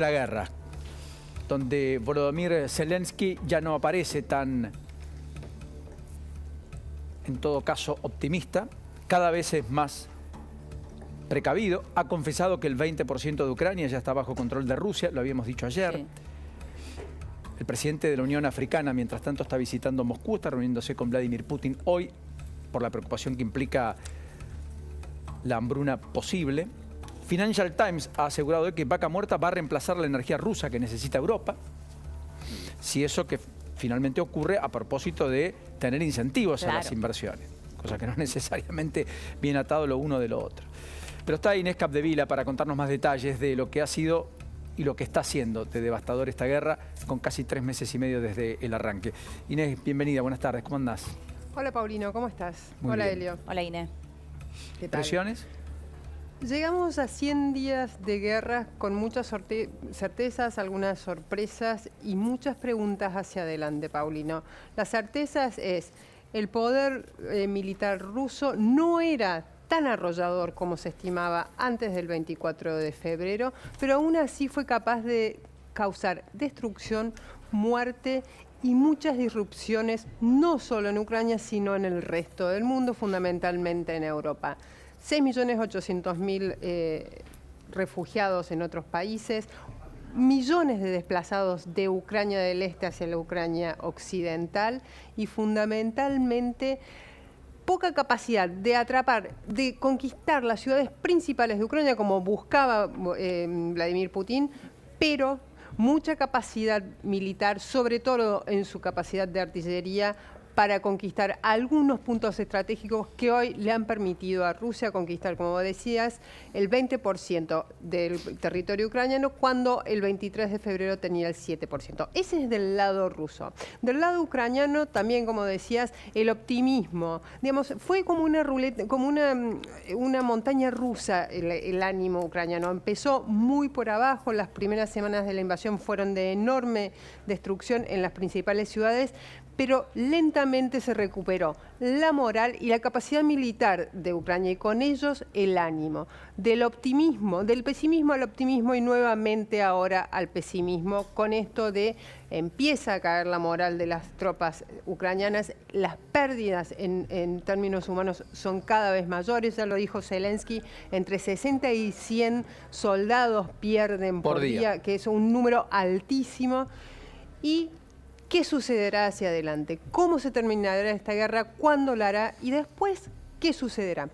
la guerra, donde Volodymyr Zelensky ya no aparece tan, en todo caso, optimista, cada vez es más precavido. Ha confesado que el 20% de Ucrania ya está bajo control de Rusia, lo habíamos dicho ayer. Sí. El presidente de la Unión Africana, mientras tanto, está visitando Moscú, está reuniéndose con Vladimir Putin hoy por la preocupación que implica la hambruna posible. Financial Times ha asegurado que Vaca Muerta va a reemplazar la energía rusa que necesita Europa, si eso que finalmente ocurre a propósito de tener incentivos a las inversiones, cosa que no necesariamente viene atado lo uno de lo otro. Pero está Inés Capdevila para contarnos más detalles de lo que ha sido y lo que está haciendo de devastador esta guerra con casi 3 meses y medio desde el arranque. Inés, bienvenida, buenas tardes, ¿cómo andás? Hola Paulino, ¿cómo estás? Muy Hola bien. Elio. Hola Inés. ¿Qué tal? ¿Impresiones? Llegamos a 100 días de guerra con muchas certezas, algunas sorpresas y muchas preguntas hacia adelante, Paulino. Las certezas es, el poder militar ruso no era tan arrollador como se estimaba antes del 24 de febrero, pero aún así fue capaz de causar destrucción, muerte y muchas disrupciones, no solo en Ucrania, sino en el resto del mundo, fundamentalmente en Europa. 6.800.000 refugiados en otros países, millones de desplazados de Ucrania del Este hacia la Ucrania occidental y fundamentalmente poca capacidad de atrapar, de conquistar las ciudades principales de Ucrania como buscaba Vladimir Putin, pero mucha capacidad militar, sobre todo en su capacidad de artillería, para conquistar algunos puntos estratégicos que hoy le han permitido a Rusia conquistar, como decías, el 20% del territorio ucraniano, cuando el 23 de febrero tenía el 7%. Ese es del lado ruso. Del lado ucraniano, también, como decías, el optimismo. Digamos, fue como una ruleta, como una montaña rusa el ánimo ucraniano. Empezó muy por abajo, las primeras semanas de la invasión fueron de enorme destrucción en las principales ciudades, pero lentamente se recuperó la moral y la capacidad militar de Ucrania y con ellos el ánimo. Del optimismo, del pesimismo al optimismo y nuevamente ahora al pesimismo. Con esto de empieza a caer la moral de las tropas ucranianas, las pérdidas en términos humanos son cada vez mayores, ya lo dijo Zelensky, entre 60 y 100 soldados pierden por día, que es un número altísimo. Y ¿qué sucederá hacia adelante? ¿Cómo se terminará esta guerra? ¿Cuándo la hará? Y después, ¿qué sucederá?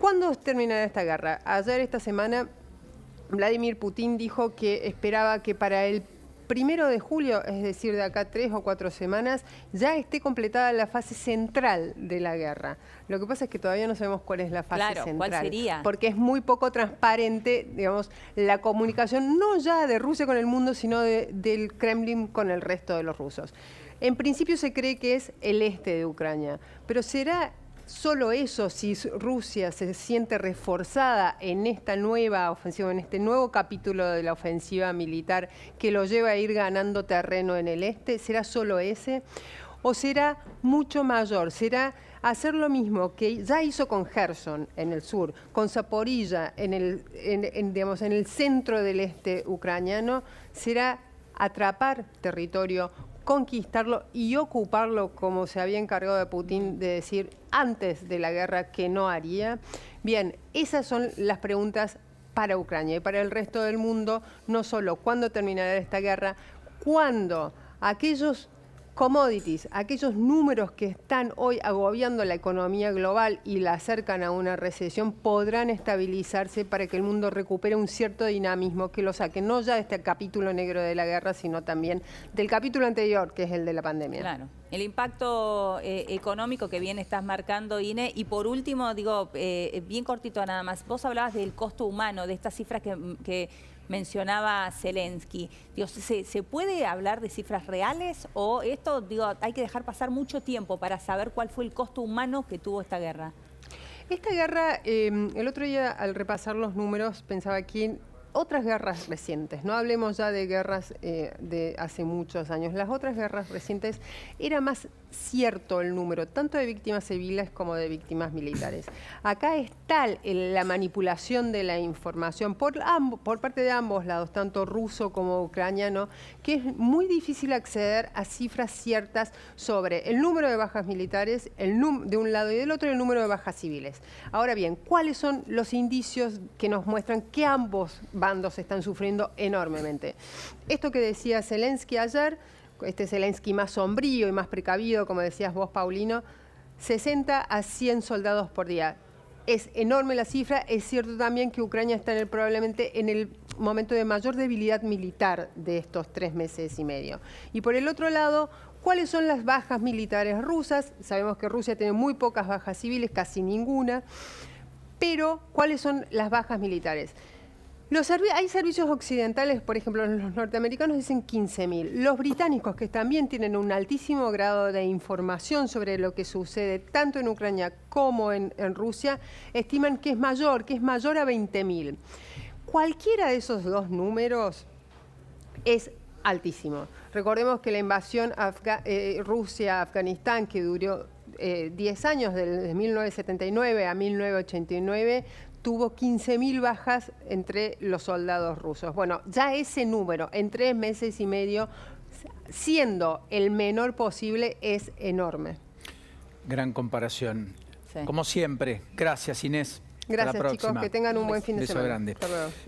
¿Cuándo terminará esta guerra? Ayer, esta semana, Vladimir Putin dijo que esperaba que para el 1 de julio, es decir, de acá 3 o 4 semanas, ya esté completada la fase central de la guerra. Lo que pasa es que todavía no sabemos cuál es la fase central. ¿Cuál sería? Porque es muy poco transparente, digamos, la comunicación, no ya de Rusia con el mundo, sino del Kremlin con el resto de los rusos. En principio se cree que es el este de Ucrania, pero ¿será solo eso si Rusia se siente reforzada en esta nueva ofensiva, en este nuevo capítulo de la ofensiva militar que lo lleva a ir ganando terreno en el este? ¿Será solo ese? ¿O será mucho mayor? ¿Será hacer lo mismo que ya hizo con Kherson en el sur, con Zaporilla en el centro del este ucraniano? ¿Será atrapar territorio, conquistarlo y ocuparlo como se había encargado de Putin de decir antes de la guerra que no haría? Bien, esas son las preguntas para Ucrania y para el resto del mundo, no solo cuándo terminará esta guerra, cuándo aquellos commodities, aquellos números que están hoy agobiando la economía global y la acercan a una recesión, podrán estabilizarse para que el mundo recupere un cierto dinamismo que lo saque no ya de este capítulo negro de la guerra, sino también del capítulo anterior, que es el de la pandemia. Claro. El impacto económico que bien estás marcando, Ine. Y por último, digo, bien cortito nada más, vos hablabas del costo humano, de estas cifras que mencionaba Zelensky. Digo, ¿se puede hablar de cifras reales o esto, digo, hay que dejar pasar mucho tiempo para saber cuál fue el costo humano que tuvo esta guerra? Esta guerra, el otro día al repasar los números, pensaba que otras guerras recientes, no hablemos ya de guerras de hace muchos años, las otras guerras recientes era más cierto el número, tanto de víctimas civiles como de víctimas militares. Acá es tal la manipulación de la información por parte de ambos lados, tanto ruso como ucraniano, que es muy difícil acceder a cifras ciertas sobre el número de bajas militares de un lado y del otro, y el número de bajas civiles. Ahora bien, ¿cuáles son los indicios que nos muestran que ambos bandos están sufriendo enormemente? Esto que decía Zelensky ayer, este Zelensky más sombrío y más precavido, como decías vos, Paulino, 60 a 100 soldados por día. Es enorme la cifra. Es cierto también que Ucrania está probablemente en el momento de mayor debilidad militar de estos 3 meses y medio. Y por el otro lado, ¿cuáles son las bajas militares rusas? Sabemos que Rusia tiene muy pocas bajas civiles, casi ninguna. Pero, ¿cuáles son las bajas militares? Hay servicios occidentales, por ejemplo, los norteamericanos dicen 15.000. Los británicos, que también tienen un altísimo grado de información sobre lo que sucede tanto en Ucrania como en Rusia, estiman que es mayor a 20.000. Cualquiera de esos dos números es altísimo. Recordemos que la invasión Rusia a Afganistán, que duró 10 años, desde 1979 a 1989, tuvo 15.000 bajas entre los soldados rusos. Bueno, ya ese número en 3 meses y medio, siendo el menor posible, es enorme. Gran comparación. Sí. Como siempre, gracias, Inés. Gracias, chicos, que tengan un buen fin de semana. Grande.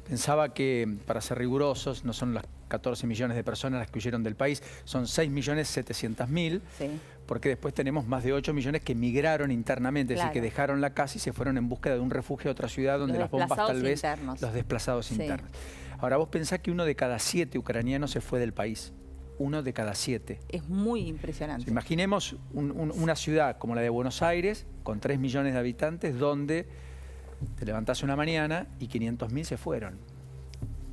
Pensaba que, para ser rigurosos, no son las 14 millones de personas las que huyeron del país, son 6.700.000, sí, porque después tenemos más de 8 millones que migraron internamente, claro, es decir, que dejaron la casa y se fueron en búsqueda de un refugio a otra ciudad donde las bombas tal vez... Los desplazados internos. Ahora, vos pensás que 1 de cada 7 ucranianos se fue del país. 1 de cada 7. Es muy impresionante. Imaginemos una ciudad como la de Buenos Aires, con 3 millones de habitantes, donde te levantás una mañana y 500.000 se fueron.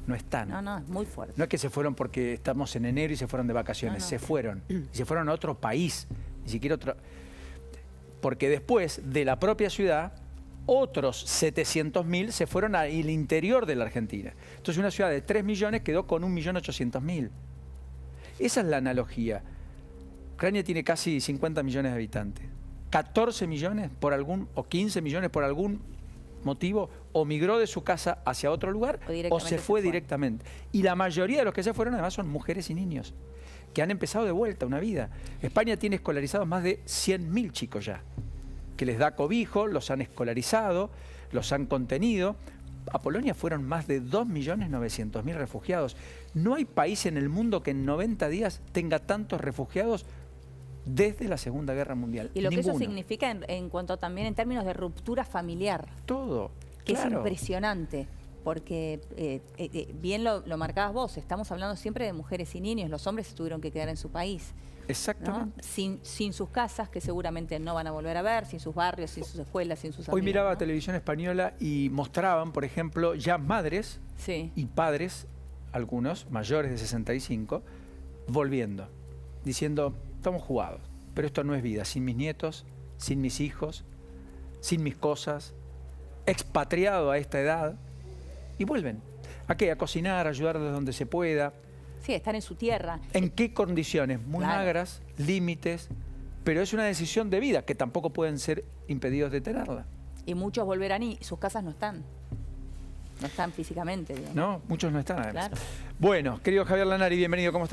No están. No, es muy fuerte. No es que se fueron porque estamos en enero y se fueron de vacaciones. Se fueron. Y se fueron a otro país. Ni siquiera otro... Porque después de la propia ciudad, otros 700.000 se fueron al interior de la Argentina. Entonces una ciudad de 3 millones quedó con 1.800.000. Esa es la analogía. Ucrania tiene casi 50 millones de habitantes. 14 millones por algún, o 15 millones por algún motivo, o migró de su casa hacia otro lugar o se fue directamente. Y la mayoría de los que se fueron además son mujeres y niños que han empezado de vuelta una vida. España tiene escolarizados más de 100.000 chicos ya, que les da cobijo, los han escolarizado, los han contenido. A Polonia fueron más de 2.900.000 refugiados. No hay país en el mundo que en 90 días tenga tantos refugiados desde la Segunda Guerra Mundial. Y lo que eso significa en cuanto también en términos de ruptura familiar. Todo, que claro, es impresionante, porque bien lo marcabas vos, estamos hablando siempre de mujeres y niños, los hombres se tuvieron que quedar en su país. Exactamente. ¿No? Sin sus casas, que seguramente no van a volver a ver, sin sus barrios, sin sus escuelas, sin sus amigos. Hoy miraba televisión española y mostraban, por ejemplo, ya madres y padres, algunos mayores de 65, volviendo, diciendo... Estamos jugados, pero esto no es vida. Sin mis nietos, sin mis hijos, sin mis cosas, expatriado a esta edad, y vuelven. ¿A qué? A cocinar, a ayudar desde donde se pueda. Sí, estar en su tierra. ¿En qué condiciones? Muy magras, límites, pero es una decisión de vida que tampoco pueden ser impedidos de tenerla. Y muchos volverán y sus casas no están. No están físicamente, digamos. No, muchos no están además. Claro. Bueno, querido Javier Lanari, bienvenido. ¿Cómo está?